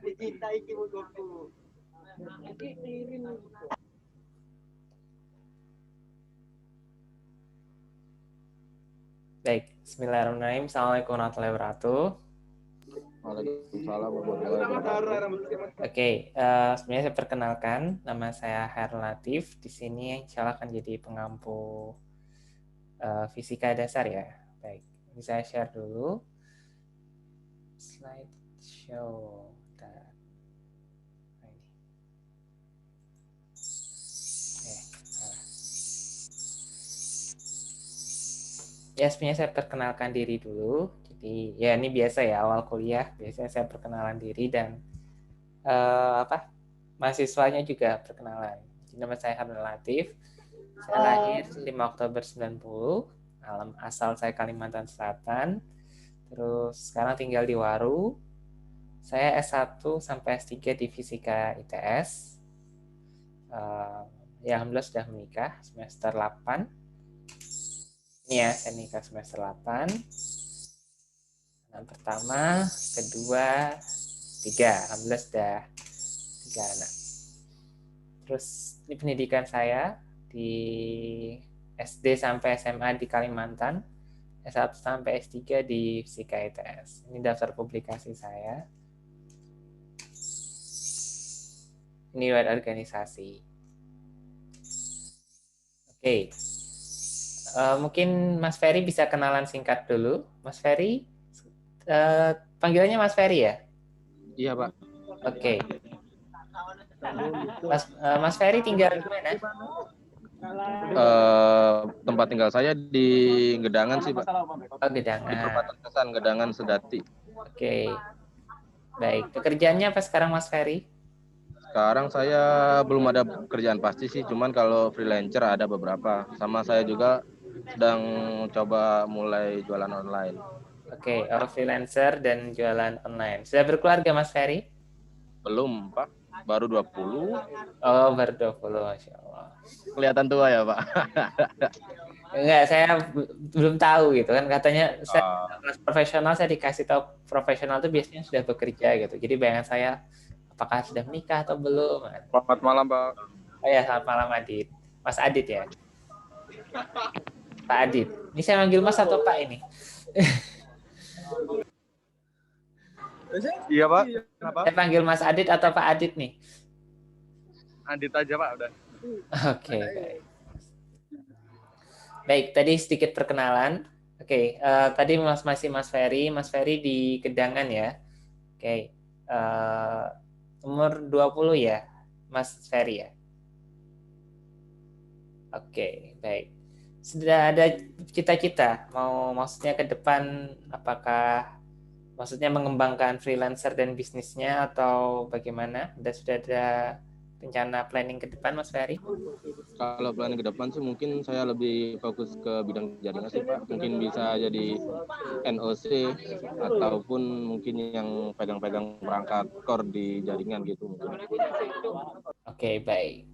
Baik, Bismillahirrahmanirrahim. Assalamualaikum warahmatullahi wabarakatuh. Waalaikumsalam warahmatullahi wabarakatuh. Oke, sebenarnya saya perkenalkan, nama saya Hairul Latif. Di sini insya Allah akan jadi pengampu fisika dasar ya. Baik, ini saya share dulu slideshow. Ya, sebenarnya saya perkenalkan diri dulu. Jadi ya ini biasa ya, awal kuliah biasanya saya perkenalan diri dan mahasiswanya juga perkenalan. Jadi, nama saya Hairul Latif. Saya lahir 5 Oktober 90. Asal saya Kalimantan Selatan. Terus sekarang tinggal di Waru. Saya S1 sampai S3 di Fisika ITS. Ya alhamdulillah sudah menikah semester 8. Ini ya, saya nikah semester 8. Anak pertama, kedua, 3. Alhamdulillah sudah 3 anak. Terus ini pendidikan saya di SD sampai SMA di Kalimantan, S1 sampai S3 di Fisika ITS. Ini daftar publikasi saya. Ini web organisasi. Oke. Mungkin Mas Ferry bisa kenalan singkat dulu. Mas Ferry, panggilannya Mas Ferry ya? Iya, Pak. Oke. Mas Ferry tinggal di mana? Tempat tinggal saya di Gedangan sih, Pak. Oh, Gedangan. Di perbatasan Gedangan Sedati. Oke. Baik. Pekerjaannya apa sekarang Mas Ferry? Sekarang saya belum ada pekerjaan pasti sih, cuman kalau freelancer ada beberapa. Sama saya juga sedang coba mulai jualan online. Oke, freelancer dan jualan online. Sudah berkeluarga Mas Ferry? Belum, Pak. Baru 20. Oh, baru 20, Masya Allah. Kelihatan tua ya, Pak? Enggak, saya belum tahu gitu kan. Katanya saya profesional, saya dikasih tahu profesional itu biasanya sudah bekerja gitu. Jadi bayangan saya, apakah sudah menikah atau belum? Selamat malam, Pak. Oh ya, selamat malam Adit. Mas Adit ya? Pak Adit. Ini saya manggil Mas atau Pak ini? Iya, Pak. Kenapa? Saya panggil Mas Adit atau Pak Adit nih? Adit aja, Pak, udah. Oke, baik. Baik, tadi sedikit perkenalan. Oke, tadi masih Mas Ferry. Mas Ferry di Gedangan ya? Oke. Umur 20 ya, Mas Ferry ya? Oke, baik. Sudah ada cita-cita maksudnya ke depan apakah maksudnya mengembangkan freelancer dan bisnisnya atau bagaimana? Sudah ada rencana planning ke depan Mas Ferry? Kalau planning ke depan sih mungkin saya lebih fokus ke bidang jaringan sih, Pak. Mungkin bisa jadi NOC ataupun mungkin yang pegang-pegang perangkat core di jaringan gitu mungkin. Oke, baik.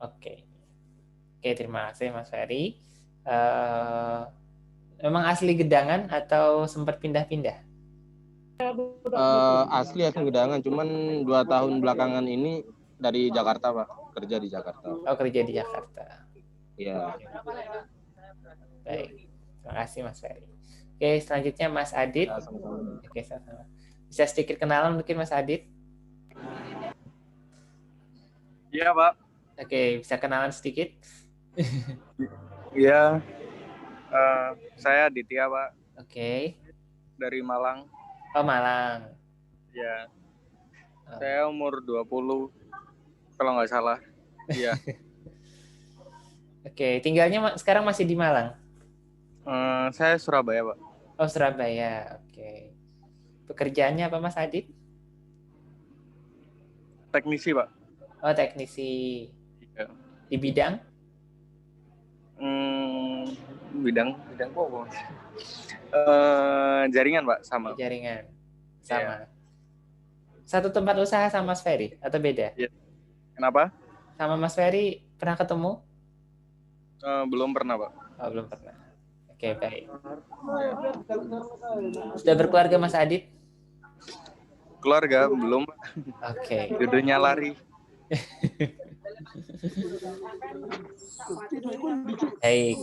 Oke, terima kasih Mas Ferry. Memang asli Gedangan atau sempat pindah-pindah? Asli Gedangan, cuman 2 tahun belakangan ini dari Jakarta, Pak. Kerja di Jakarta. Oh, kerja di Jakarta. Iya. Baik, terima kasih Mas Ferry. Oke, selanjutnya Mas Adit. Ya, sama-sama. Oke, sama-sama. Bisa sedikit kenalan mungkin Mas Adit? Iya, Pak. Oke, bisa kenalan sedikit? Iya, saya Aditya, Pak. Oke. Dari Malang. Oh, Malang. Ya. Saya umur 20, kalau nggak salah. Iya. Oke, tinggalnya sekarang masih di Malang? Saya Surabaya, Pak. Oh, Surabaya. Oke. Pekerjaannya apa, Mas Adit? Teknisi, Pak. Oh, teknisi. Iya. Di bidang? Bidang apa? Jaringan, Pak, sama. Jaringan. Sama. Yeah. Satu tempat usaha sama Mas Ferry atau beda? Yeah. Kenapa? Sama Mas Ferry pernah ketemu? Belum pernah, Pak. Oh, belum pernah. Oke, baik. Sudah berkeluarga Mas Adit? keluarga belum. Oke. Judulnya lari. Baik.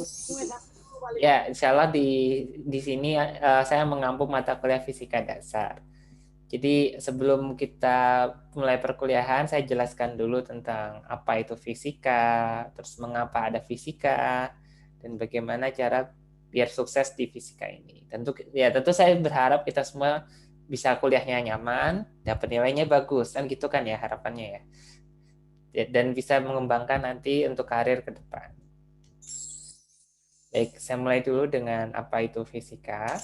Ya, insya Allah di sini saya mengampu mata kuliah fisika dasar. Jadi sebelum kita mulai perkuliahan, saya jelaskan dulu tentang apa itu fisika, terus mengapa ada fisika, dan bagaimana cara biar sukses di fisika ini. Tentu saya berharap kita semua bisa kuliahnya nyaman, dapat nilainya bagus, kan gitu kan ya harapannya ya. Dan bisa mengembangkan nanti untuk karir ke depan. Baik, saya mulai dulu dengan apa itu fisika.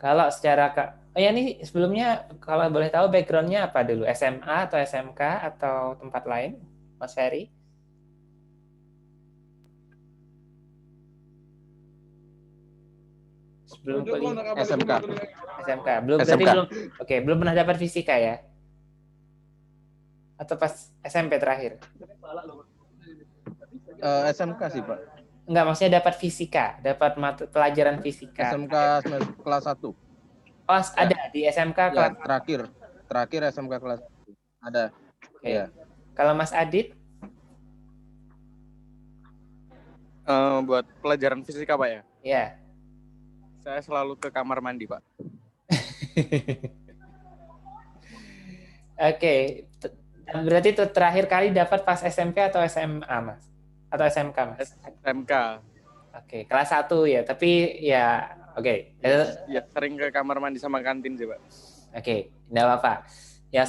Kalau secara oh ya ini sebelumnya kalau boleh tahu background-nya apa dulu? SMA atau SMK atau tempat lain, Mas Ferry? Sebelum kuliah SMK. SMK. Belum berarti SMK. belum. Oke, belum pernah dapat fisika ya? Atau pas SMP terakhir? SMK sih, Pak. Enggak, maksudnya dapat fisika, dapat pelajaran fisika. SMK kelas 1. Oh, ada di SMK Ya, kelas. terakhir SMK kelas 1. Ada. Oke. Ya. Kalau Mas Adit? Buat pelajaran fisika, Pak ya? Ya. Saya selalu ke kamar mandi, Pak. Oke. Berarti itu terakhir kali dapat pas SMP atau SMA, Mas? Atau SMK, Mas? SMK. Oke, kelas 1 ya. Tapi ya, oke. Ya, sering ke kamar mandi sama kantin sih, Pak. Oke, enggak apa-apa. Ya,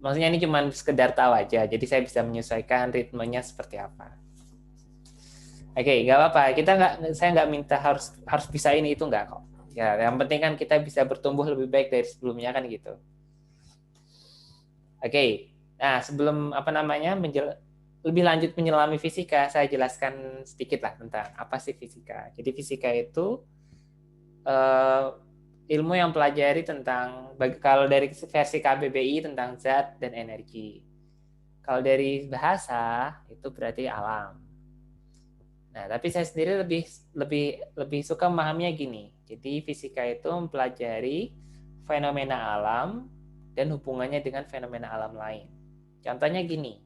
maksudnya ini cuma sekedar tahu aja. Jadi saya bisa menyesuaikan ritmenya seperti apa. Oke, nggak apa-apa. Saya nggak minta harus bisa ini itu nggak kok. Ya, yang penting kan kita bisa bertumbuh lebih baik dari sebelumnya kan gitu. Oke. Nah, sebelum lebih lanjut menyelami fisika, saya jelaskan sedikit lah tentang apa sih fisika. Jadi fisika itu ilmu yang pelajari tentang, kalau dari versi KBBI tentang zat dan energi. Kalau dari bahasa itu berarti alam. Nah, tapi saya sendiri lebih suka memahaminya gini. Jadi fisika itu mempelajari fenomena alam dan hubungannya dengan fenomena alam lain. Contohnya gini,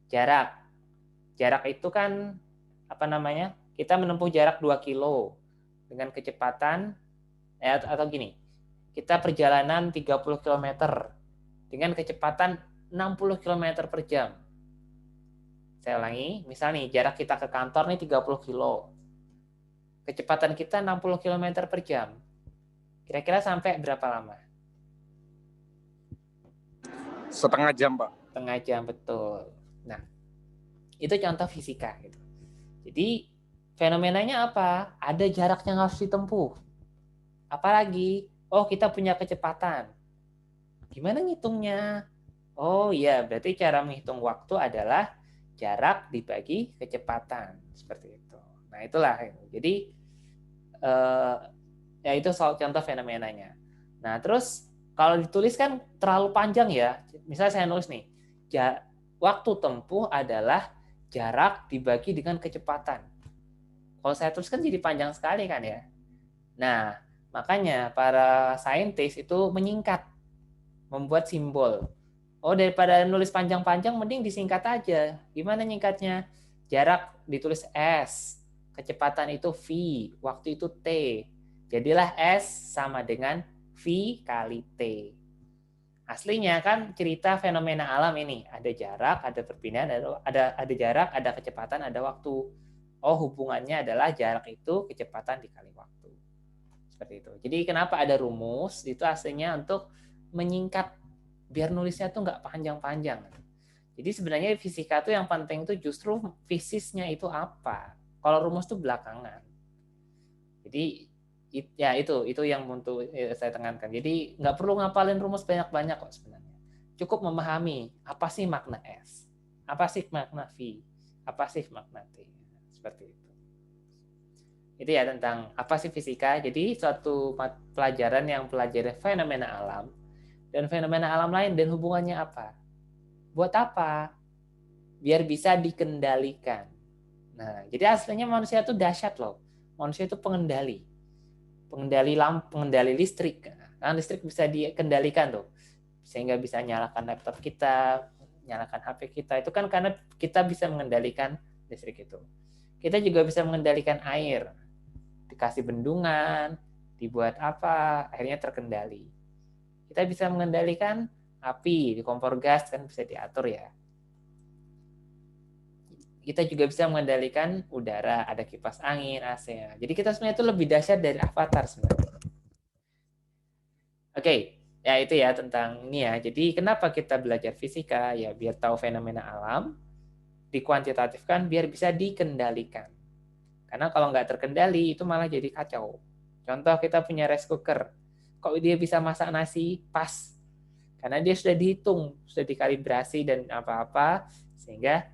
jarak. Jarak itu kan kita menempuh jarak 2 kilo dengan kecepatan atau gini. Kita perjalanan 30 km dengan kecepatan 60 km per jam. Saya ulangi, misal nih jarak kita ke kantor nih 30 kilo. Kecepatan kita 60 km per jam. Kira-kira sampai berapa lama? Setengah jam, Pak. Setengah jam, betul. Nah, itu contoh fisika gitu. Jadi fenomenanya apa? Ada jarak yang harus ditempuh. Apalagi, oh kita punya kecepatan. Gimana ngitungnya? Oh iya, berarti cara menghitung waktu adalah jarak dibagi kecepatan. Seperti itu. Nah itulah. Jadi, ya itu soal contoh fenomenanya. Nah terus, kalau ditulis kan terlalu panjang ya. Misalnya saya nulis nih, waktu tempuh adalah jarak dibagi dengan kecepatan. Kalau saya tuliskan jadi panjang sekali kan ya. Nah, makanya para saintis itu menyingkat, membuat simbol. Oh, daripada nulis panjang-panjang, mending disingkat aja. Gimana nyingkatnya? Jarak ditulis S, kecepatan itu V, waktu itu T. Jadilah S sama dengan V kali T. Aslinya kan cerita fenomena alam ini. Ada jarak, ada perpindahan, ada jarak, ada kecepatan, ada waktu. Oh, hubungannya adalah jarak itu kecepatan dikali waktu. Seperti itu. Jadi kenapa ada rumus? Itu aslinya untuk menyingkat biar nulisnya tuh nggak panjang-panjang. Jadi sebenarnya fisika tuh yang penting tuh justru fisisnya itu apa. Kalau rumus tuh belakangan. Jadi ya itu yang untuk saya tekankan. Jadi nggak perlu ngapalin rumus banyak-banyak kok sebenarnya. Cukup memahami apa sih makna S, apa sih makna V, apa sih makna T. Seperti itu. Itu ya tentang apa sih fisika. Jadi suatu pelajaran yang pelajari fenomena alam dan fenomena alam lain dan hubungannya apa. Buat apa? Biar bisa dikendalikan. Nah, jadi aslinya manusia itu dahsyat loh. Manusia itu pengendali lampu, pengendali listrik. Kan listrik bisa dikendalikan tuh. Sehingga bisa nyalakan laptop kita, nyalakan HP kita. Itu kan karena kita bisa mengendalikan listrik itu. Kita juga bisa mengendalikan air. Dikasih bendungan, dibuat apa, akhirnya terkendali. Kita bisa mengendalikan api, di kompor gas kan bisa diatur ya. Kita juga bisa mengendalikan udara, ada kipas angin, AC. Jadi kita sebenarnya itu lebih dahsyat dari Avatar sebenarnya. Oke, ya itu ya tentang ini ya. Jadi kenapa kita belajar fisika? Ya biar tahu fenomena alam, dikuantitatifkan biar bisa dikendalikan. Karena kalau nggak terkendali itu malah jadi kacau. Contoh kita punya rice cooker, kok dia bisa masak nasi pas? Karena dia sudah dihitung, sudah dikalibrasi dan apa-apa, sehingga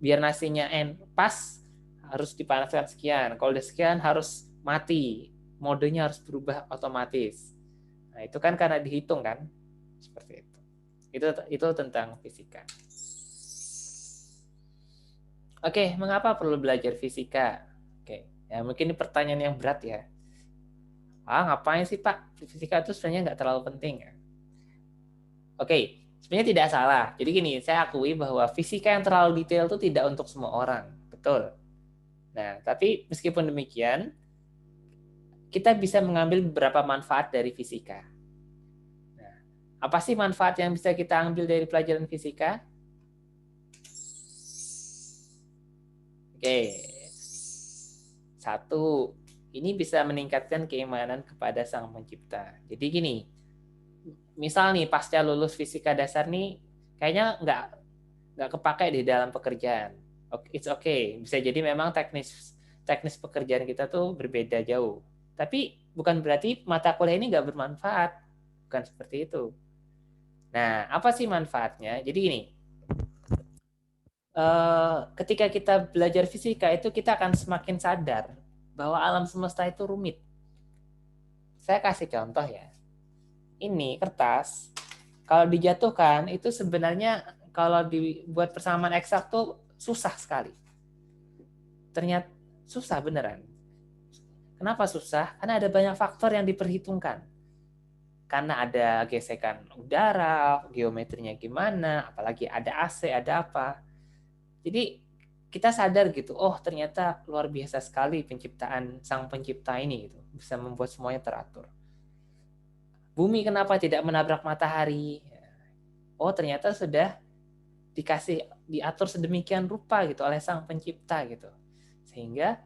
biar nasinya pas harus dipanaskan sekian. Kalau udah sekian harus mati, modenya harus berubah otomatis. Nah itu kan karena dihitung kan, seperti itu. Itu tentang fisika. Oke, mengapa perlu belajar fisika? Oke, ya mungkin ini pertanyaan yang berat ya. Ngapain sih Pak? Fisika itu sebenarnya nggak terlalu penting ya. Oke, sebenarnya tidak salah. Jadi gini, saya akui bahwa fisika yang terlalu detail itu tidak untuk semua orang. Betul. Nah, tapi meskipun demikian, kita bisa mengambil beberapa manfaat dari fisika. Nah, apa sih manfaat yang bisa kita ambil dari pelajaran fisika? Oke. Satu, ini bisa meningkatkan keimanan kepada Sang Pencipta. Jadi gini, misal nih pasca lulus fisika dasar nih kayaknya nggak kepakai di dalam pekerjaan. It's okay. Bisa jadi memang teknis pekerjaan kita tuh berbeda jauh. Tapi bukan berarti mata kuliah ini nggak bermanfaat. Bukan seperti itu. Nah, apa sih manfaatnya? Jadi gini, ketika kita belajar fisika itu kita akan semakin sadar bahwa alam semesta itu rumit. Saya kasih contoh ya. Ini kertas, kalau dijatuhkan itu sebenarnya kalau dibuat persamaan eksak tuh susah sekali. Ternyata susah beneran. Kenapa susah? Karena ada banyak faktor yang diperhitungkan. Karena ada gesekan udara, geometrinya gimana, apalagi ada AC, ada apa. Jadi kita sadar gitu, ternyata luar biasa sekali penciptaan Sang Pencipta ini gitu, bisa membuat semuanya teratur. Bumi kenapa tidak menabrak matahari? Ternyata sudah diatur sedemikian rupa gitu oleh Sang Pencipta gitu. Sehingga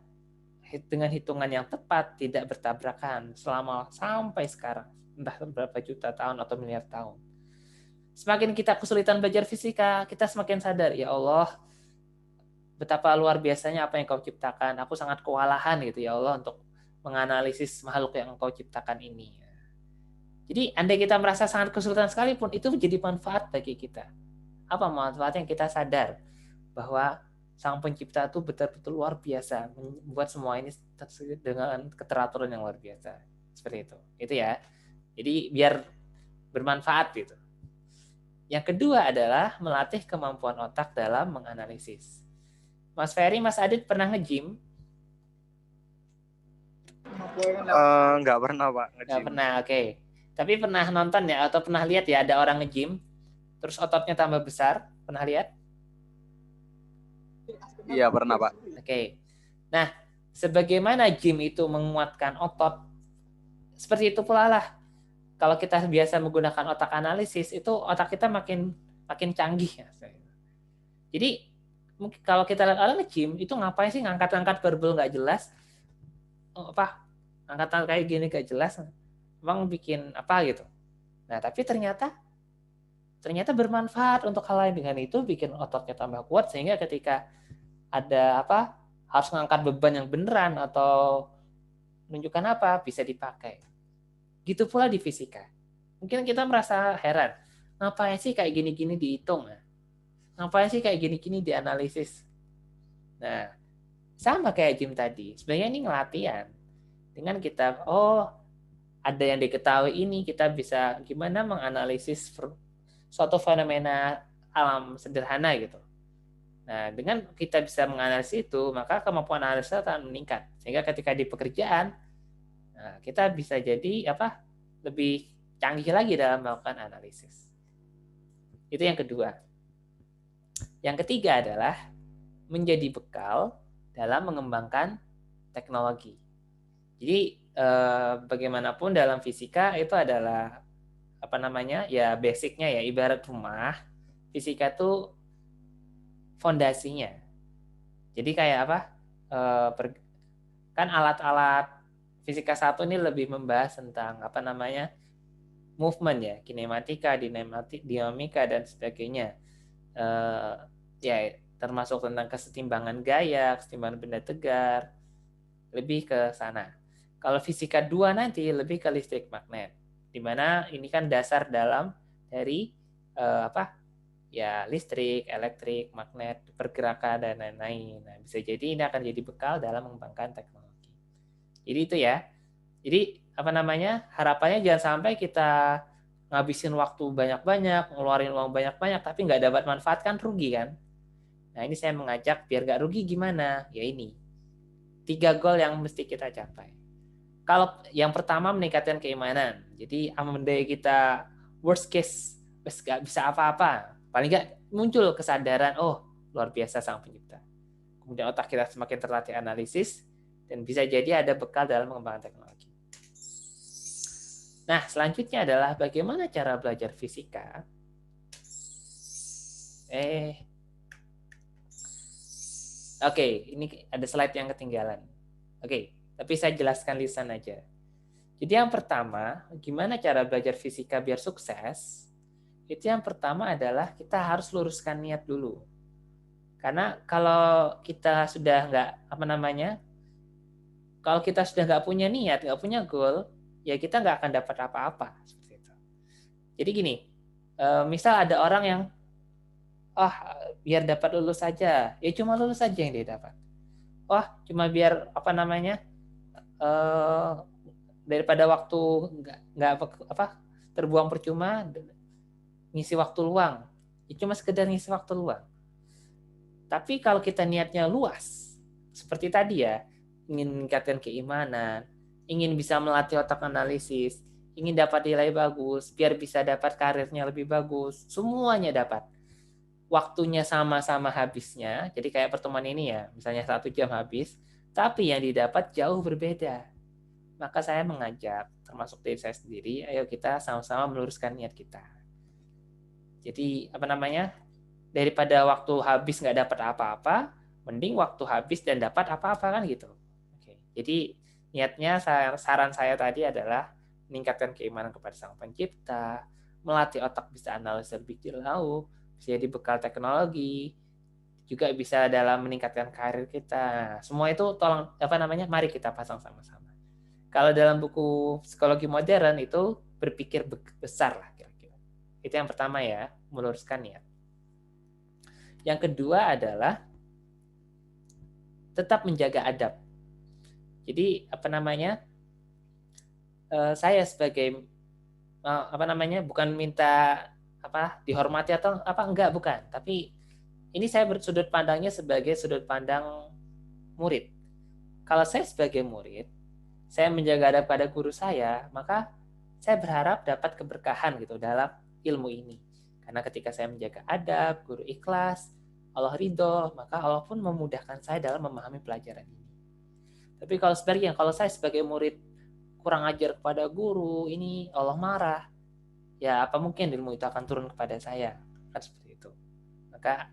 dengan hitungan yang tepat tidak bertabrakan sampai sekarang, entah berapa juta tahun atau miliar tahun. Semakin kita kesulitan belajar fisika, kita semakin sadar, ya Allah, betapa luar biasanya apa yang Kau ciptakan. Aku sangat kewalahan gitu ya Allah untuk menganalisis makhluk yang Engkau ciptakan ini. Jadi andai kita merasa sangat kesulitan sekalipun, itu menjadi manfaat bagi kita. Apa manfaatnya? Kita sadar bahwa Sang Pencipta itu betul-betul luar biasa, membuat semua ini dengan keteraturan yang luar biasa. Seperti itu. Itu ya. Jadi biar bermanfaat gitu. Yang kedua adalah melatih kemampuan otak dalam menganalisis. Mas Ferry, Mas Adit pernah nge-gym? Nggak pernah Pak. Nggak pernah, oke. Tapi pernah nonton ya atau pernah lihat ya ada orang nge-gym terus ototnya tambah besar? Pernah lihat? Iya pernah Pak. Oke. Nah, sebagaimana gym itu menguatkan otot, seperti itu pula lah. Kalau kita biasa menggunakan otak analisis, itu otak kita makin canggih ya. Jadi mungkin kalau kita lihat orang nge-gym itu ngapain sih ngangkat-ngangkat barbel nggak jelas? Angkatan kayak gini gak jelas, emang bikin apa gitu. Nah, tapi ternyata bermanfaat untuk hal lain. Dengan itu bikin ototnya tambah kuat sehingga ketika ada harus mengangkat beban yang beneran atau menunjukkan apa bisa dipakai. Gitu pula di fisika. Mungkin kita merasa heran, ngapain sih kayak gini-gini dihitung? Ngapain sih kayak gini-gini dianalisis? Nah, sama kayak gym tadi. Sebenarnya ini ngelatihan. Dengan kita, ada yang diketahui ini, kita bisa gimana menganalisis suatu fenomena alam sederhana gitu. Nah, dengan kita bisa menganalisis itu, maka kemampuan analisa akan meningkat. Sehingga ketika di pekerjaan, kita bisa jadi lebih canggih lagi dalam melakukan analisis. Itu yang kedua. Yang ketiga adalah menjadi bekal dalam mengembangkan teknologi. Jadi bagaimanapun dalam fisika itu adalah apa namanya ya basicnya ya, ibarat rumah, fisika itu fondasinya. Jadi kayak apa? Kan alat-alat fisika 1 ini lebih membahas tentang apa namanya movement ya, kinematika, dinamika dan sebagainya. Ya termasuk tentang kesetimbangan gaya, kesetimbangan benda tegar, lebih ke sana. Kalau fisika 2 nanti lebih ke listrik magnet, di mana ini kan dasar dalam dari apa? Ya listrik, elektrik, magnet, pergerakan dan lain-lain. Nah, bisa jadi ini akan jadi bekal dalam mengembangkan teknologi. Jadi itu ya. Jadi apa namanya? Harapannya jangan sampai kita ngabisin waktu banyak-banyak, ngeluarin uang banyak-banyak, tapi nggak dapat manfaat, kan rugi kan? Nah ini saya mengajak biar nggak rugi gimana? Ya ini 3 goal yang mesti kita capai. Kalau yang pertama meningkatkan keimanan. Jadi amandai kita worst case nggak bisa apa-apa, paling nggak muncul kesadaran, oh luar biasa sang pencipta. Kemudian otak kita semakin terlatih analisis dan bisa jadi ada bekal dalam mengembangkan teknologi. Nah selanjutnya adalah bagaimana cara belajar fisika. Oke, ini ada slide yang ketinggalan. Oke, tapi saya jelaskan lisan aja. Jadi yang pertama, gimana cara belajar fisika biar sukses? Itu yang pertama adalah kita harus luruskan niat dulu. Karena kalau kita sudah nggak apa namanya, kalau kita sudah nggak punya niat, nggak punya goal, ya kita nggak akan dapat apa-apa seperti itu. Jadi gini, misal ada orang yang, biar dapat lulus saja, ya cuma lulus saja yang dia dapat. Cuma biar apa namanya, daripada waktu nggak terbuang percuma, ngisi waktu luang, ya cuma sekedar ngisi waktu luang. Tapi kalau kita niatnya luas, seperti tadi ya, ingin meningkatkan keimanan, ingin bisa melatih otak analisis, ingin dapat nilai bagus, biar bisa dapat karirnya lebih bagus, semuanya dapat. Waktunya sama-sama habisnya, jadi kayak pertemuan ini ya, misalnya 1 jam habis, tapi yang didapat jauh berbeda. Maka saya mengajak, termasuk diri saya sendiri, ayo kita sama-sama meluruskan niat kita. Jadi apa namanya, daripada waktu habis nggak dapat apa-apa, mending waktu habis dan dapat apa-apa kan gitu. Oke. Jadi niatnya saran saya tadi adalah meningkatkan keimanan kepada Sang Pencipta, melatih otak bisa analisis lebih jauh, bisa jadi bekal teknologi, juga bisa dalam meningkatkan karir kita. Semua itu tolong apa namanya, mari kita pasang sama-sama. Kalau dalam buku psikologi modern itu berpikir besar lah kira-kira. Itu yang pertama ya, meluruskan niat. Yang kedua adalah tetap menjaga adab. Jadi apa namanya, saya sebagai apa namanya, bukan minta dihormati atau enggak, bukan. Tapi ini saya bersudut pandangnya sebagai sudut pandang murid. Kalau saya sebagai murid, saya menjaga adab pada guru saya, maka saya berharap dapat keberkahan gitu dalam ilmu ini. Karena ketika saya menjaga adab, guru ikhlas, Allah ridho, maka Allah pun memudahkan saya dalam memahami pelajaran ini. Tapi kalau sebaliknya, kalau saya sebagai murid kurang ajar kepada guru, ini Allah marah, ya apa mungkin ilmu itu akan turun kepada saya? Kan seperti itu. Maka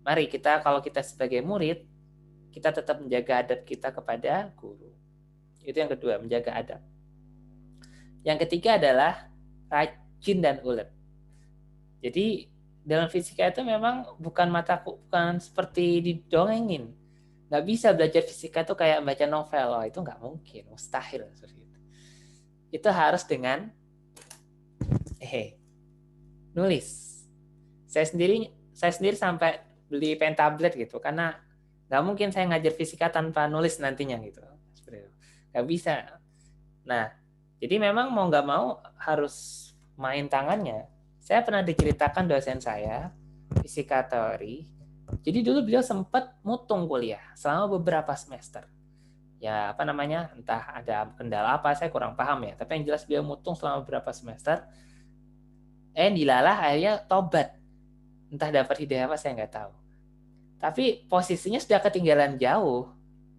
mari kita, kalau kita sebagai murid, kita tetap menjaga adab kita kepada guru. Itu yang kedua, menjaga adab. Yang ketiga adalah rajin dan ulet. Jadi dalam fisika itu memang bukan seperti didongengin. Nggak bisa belajar fisika itu kayak baca novel. Itu nggak mungkin, mustahil seperti itu. Itu harus dengan nulis. Saya sendiri sampai beli pen tablet gitu, karena nggak mungkin saya ngajar fisika tanpa nulis nantinya gitu. Seperti itu. Nggak bisa. Nah, jadi memang mau nggak mau harus main tangannya. Saya pernah diceritakan dosen saya, fisika teori. Jadi dulu beliau sempat mutung kuliah selama beberapa semester. ya apa namanya, entah ada kendala apa, saya kurang paham ya. Tapi yang jelas beliau mutung selama beberapa semester. Dilalah akhirnya tobat. Entah dapat hidayah apa saya nggak tahu. Tapi posisinya sudah ketinggalan jauh.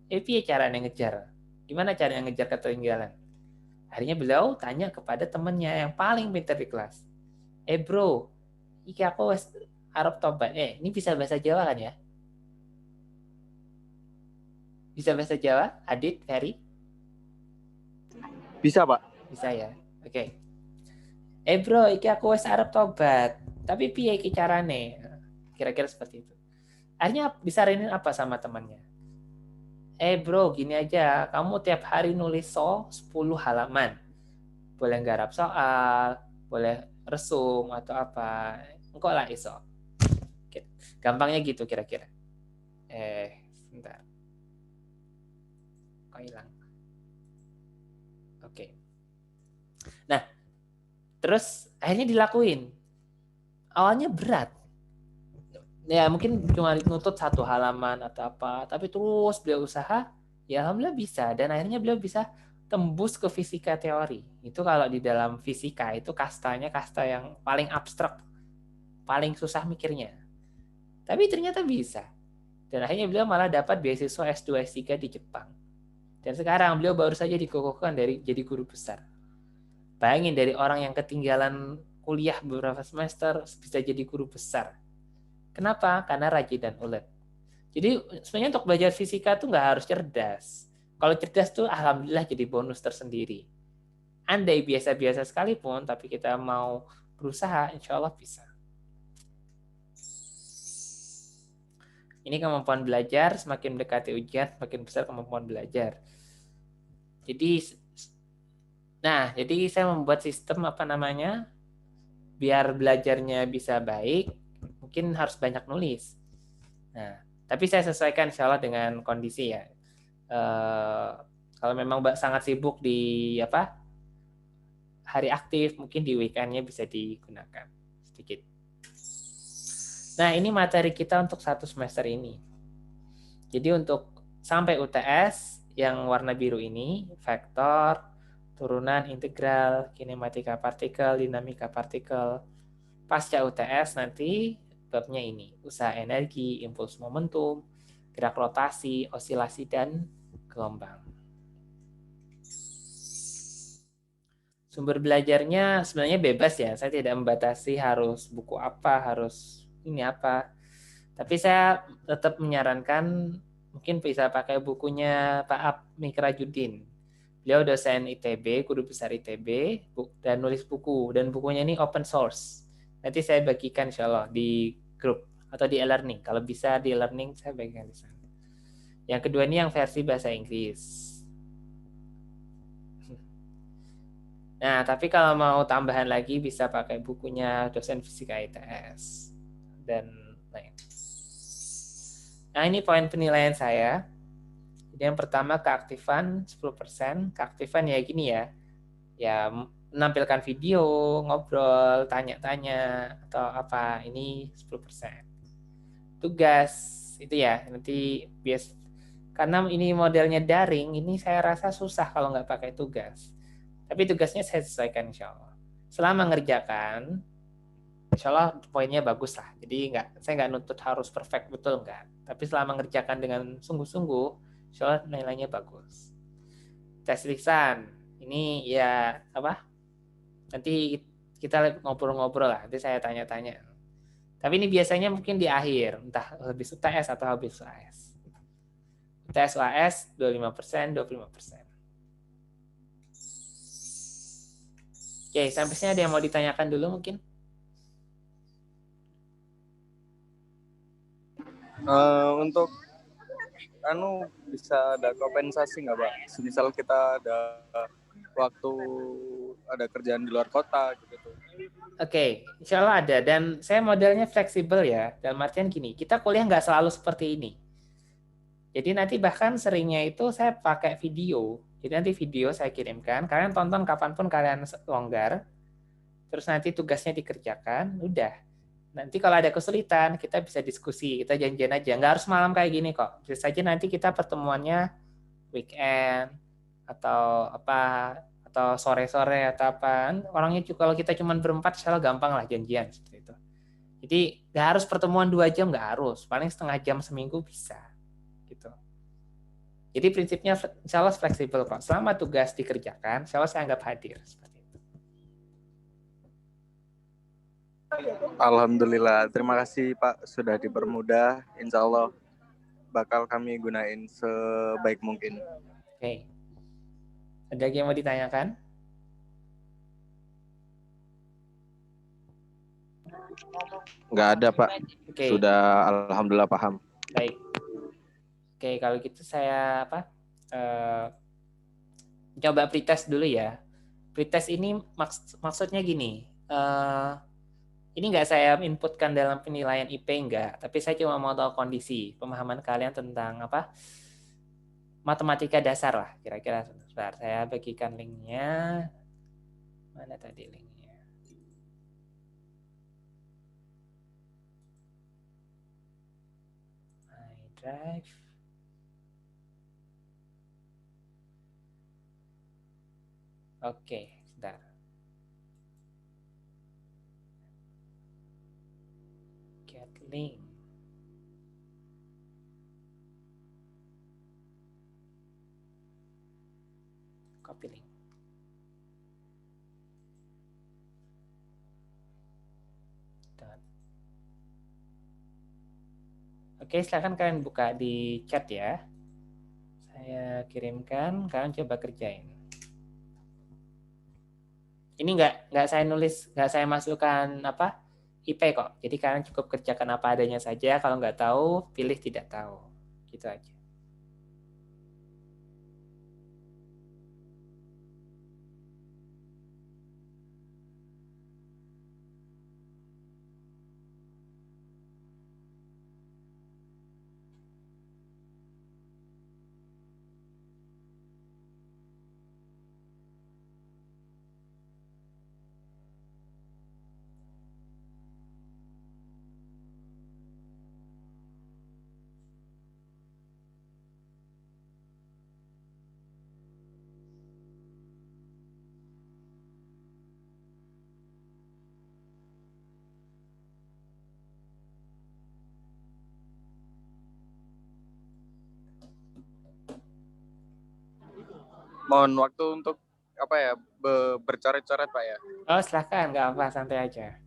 Piye caranya ngejar? Gimana caranya ngejar ketinggalan? Akhirnya beliau tanya kepada temannya yang paling pintar di kelas. Bro, iki aku Arab tobat. Ini bisa bahasa Jawa kan ya? Bisa bahasa Jawa? Adit, Ferry? Bisa, Pak. Bisa ya? Oke. Bro, iki aku Arab tobat. Tapi piye iki carane? Kira-kira seperti itu. Akhirnya disaranin apa sama temannya? Bro, gini aja. Kamu tiap hari nulis 10 halaman. Boleh nggarap soal, boleh resum atau apa. Engkau lah iso. Gampangnya gitu kira-kira. Sebentar. Kok hilang? Oke. Nah, terus akhirnya dilakuin. Awalnya berat. Ya mungkin cuma nutut 1 halaman atau apa, tapi terus beliau usaha, ya alhamdulillah bisa. Dan akhirnya beliau bisa tembus ke fisika teori. Itu kalau di dalam fisika itu kastanya kasta yang paling abstrak, paling susah mikirnya. Tapi ternyata bisa. Dan akhirnya beliau malah dapat beasiswa S2 S3 di Jepang. Dan sekarang beliau baru saja dikukuhkan dari jadi guru besar. Bayangin dari orang yang ketinggalan kuliah beberapa semester bisa jadi guru besar. Kenapa? Karena rajin dan ulet. Jadi sebenarnya untuk belajar fisika tuh nggak harus cerdas. Kalau cerdas tuh alhamdulillah jadi bonus tersendiri. Andai biasa-biasa sekalipun, tapi kita mau berusaha, insya Allah bisa. Ini kemampuan belajar, semakin mendekati ujian, semakin besar kemampuan belajar. Jadi saya membuat sistem biar belajarnya bisa baik, mungkin harus banyak nulis. Nah, tapi saya sesuaikan insya Allah dengan kondisi ya. Kalau memang sangat sibuk di hari aktif, mungkin di weekendnya bisa digunakan sedikit. Nah, ini materi kita untuk 1 semester ini. Jadi untuk sampai UTS yang warna biru ini, vektor, turunan, integral, kinematika partikel, dinamika partikel. Pasca UTS nanti babnya ini, usaha energi, impuls momentum, gerak rotasi, osilasi, dan gelombang. Sumber belajarnya sebenarnya bebas ya, saya tidak membatasi harus buku apa, harus ini apa. Tapi saya tetap menyarankan mungkin bisa pakai bukunya Pak Mikrajudin. Beliau dosen ITB, guru besar ITB, dan nulis buku. Dan bukunya ini open source. Nanti saya bagikan insya Allah di grup atau di e-learning. Kalau bisa di e-learning saya bagikan di sana. Yang kedua ini yang versi bahasa Inggris. Nah, tapi kalau mau tambahan lagi bisa pakai bukunya dosen fisika ITS dan lain. Nah, ini poin penilaian saya. Jadi yang pertama keaktifan 10%. Keaktifan ya gini ya. Ya menampilkan video, ngobrol, tanya-tanya atau apa, ini 10%. Tugas itu ya nanti karena ini modelnya daring, ini saya rasa susah kalau nggak pakai tugas. Tapi tugasnya saya sesuaikan insya Allah. Selama ngerjakan, insya Allah poinnya bagus lah. Jadi saya nggak nuntut harus perfect betul nggak. Tapi selama ngerjakan dengan sungguh-sungguh, insya Allah nilainya bagus. Tes lisan, ini ya nanti kita ngobrol-ngobrol lah. Nanti saya tanya-tanya. Tapi ini biasanya mungkin di akhir, entah habis UTS atau habis UAS. UTS UAS 25%, 25%. Oke, sampai sini ada yang mau ditanyakan dulu mungkin? Untuk bisa ada kompensasi nggak, Pak? Misal kita ada waktu ada kerjaan di luar kota gitu. Oke, insya Allah ada. Dan saya modelnya fleksibel ya. Dalam artian gini, kita kuliah nggak selalu seperti ini. Jadi nanti bahkan seringnya itu saya pakai video. Jadi nanti video saya kirimkan, kalian tonton kapanpun kalian longgar. Terus nanti tugasnya dikerjakan, udah. Nanti kalau ada kesulitan, kita bisa diskusi, kita janjian aja. Nggak harus malam kayak gini kok. Bisa saja nanti kita pertemuannya weekend atau apa, atau sore-sore atau apa. Orangnya juga kalau kita cuma berempat, salah gampang lah janjian seperti itu. Jadi nggak harus pertemuan 2 jam, nggak harus, paling setengah jam seminggu bisa gitu. Jadi prinsipnya insya Allah fleksibel kok. Selama tugas dikerjakan, insya Allah saya anggap hadir seperti itu. Alhamdulillah, terima kasih Pak sudah dipermudah. Insya Allah bakal kami gunain sebaik mungkin. Oke. Ada yang mau ditanyakan? Nggak ada Pak, Oke. sudah alhamdulillah paham. Baik. Oke, kalau gitu saya coba pretest dulu ya. Pretest ini maksudnya gini. Ini nggak saya inputkan dalam penilaian IP enggak, tapi saya cuma mau tahu kondisi pemahaman kalian tentang apa matematika dasar lah kira-kira. Sebentar, saya bagikan linknya. Mana tadi linknya? My Drive. Oke, sebentar. Get link. Copy link. Oke, silakan kalian buka di chat ya. Saya kirimkan, kalian coba kerjain. Ini nggak saya nulis, nggak saya masukkan apa IP kok. Jadi kalian cukup kerjakan apa adanya saja. Kalau nggak tahu, pilih tidak tahu. Gitu aja. Mohon waktu untuk apa ya bercoret-coret Pak ya. Oh, silakan, nggak apa, santai aja.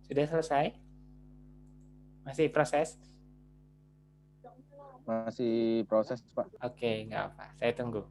Sudah selesai? Masih proses? Masih proses, Pak. Oke, nggak apa. Saya tunggu.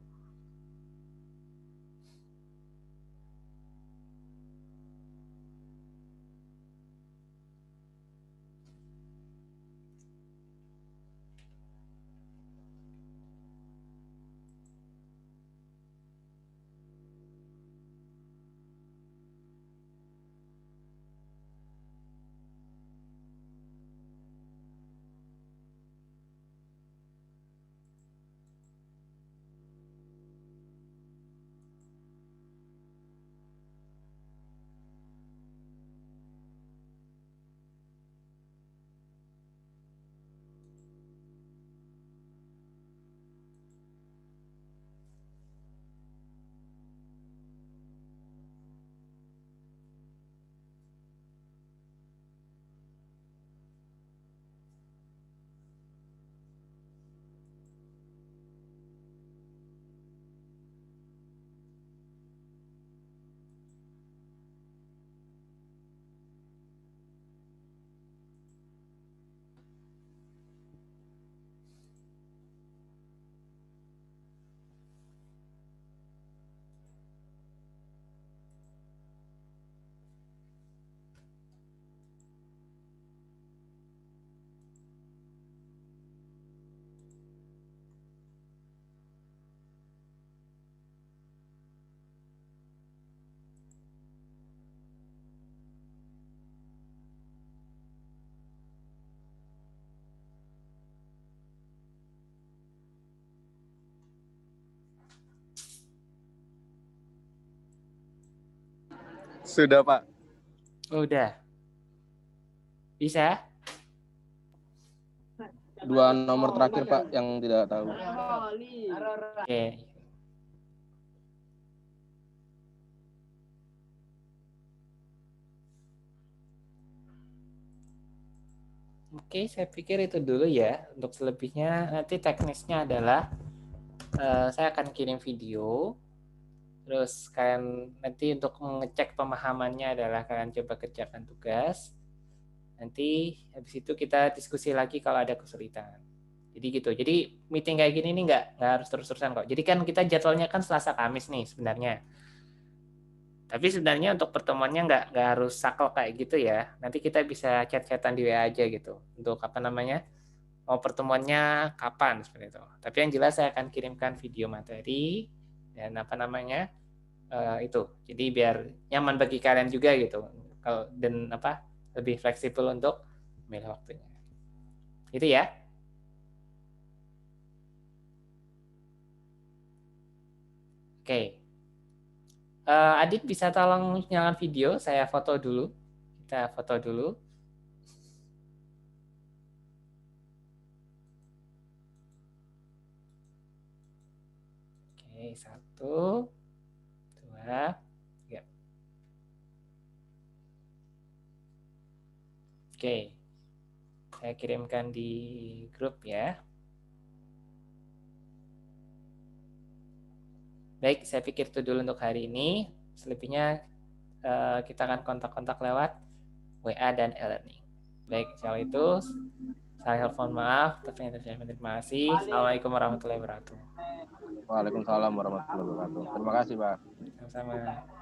Sudah, Pak. Udah. Bisa? Dua nomor terakhir, Pak, yang tidak tahu. Oke. Oke, saya pikir itu dulu ya. Untuk selebihnya nanti teknisnya adalah saya akan kirim video. Terus kalian nanti untuk mengecek pemahamannya adalah kalian coba kerjakan tugas. Nanti habis itu kita diskusi lagi kalau ada kesulitan. Jadi gitu. Jadi meeting kayak gini nih nggak harus terus-terusan kok. Jadi kan kita jadwalnya kan Selasa Kamis nih sebenarnya. Tapi sebenarnya untuk pertemuannya nggak harus saklek kayak gitu ya. Nanti kita bisa chat-chatan di WA aja gitu. Untuk apa namanya, mau pertemuannya kapan seperti itu. Tapi yang jelas saya akan kirimkan video materi dan apa namanya itu. Jadi biar nyaman bagi kalian juga gitu. Kalau dan apa lebih fleksibel untuk memilih waktunya. Itu ya. Oke. Adit bisa tolong nyalakan video, saya foto dulu. Kita foto dulu. Oke, 1, 2, 3. Oke, saya kirimkan di grup ya. Baik, saya pikir itu dulu untuk hari ini. Selebihnya kita akan kontak-kontak lewat WA dan e-learning. Baik, kalau itu saya telepon maaf, terima kasih. Assalamualaikum warahmatullahi wabarakatuh. Waalaikumsalam warahmatullahi wabarakatuh. Terima kasih, Pak. Sama-sama.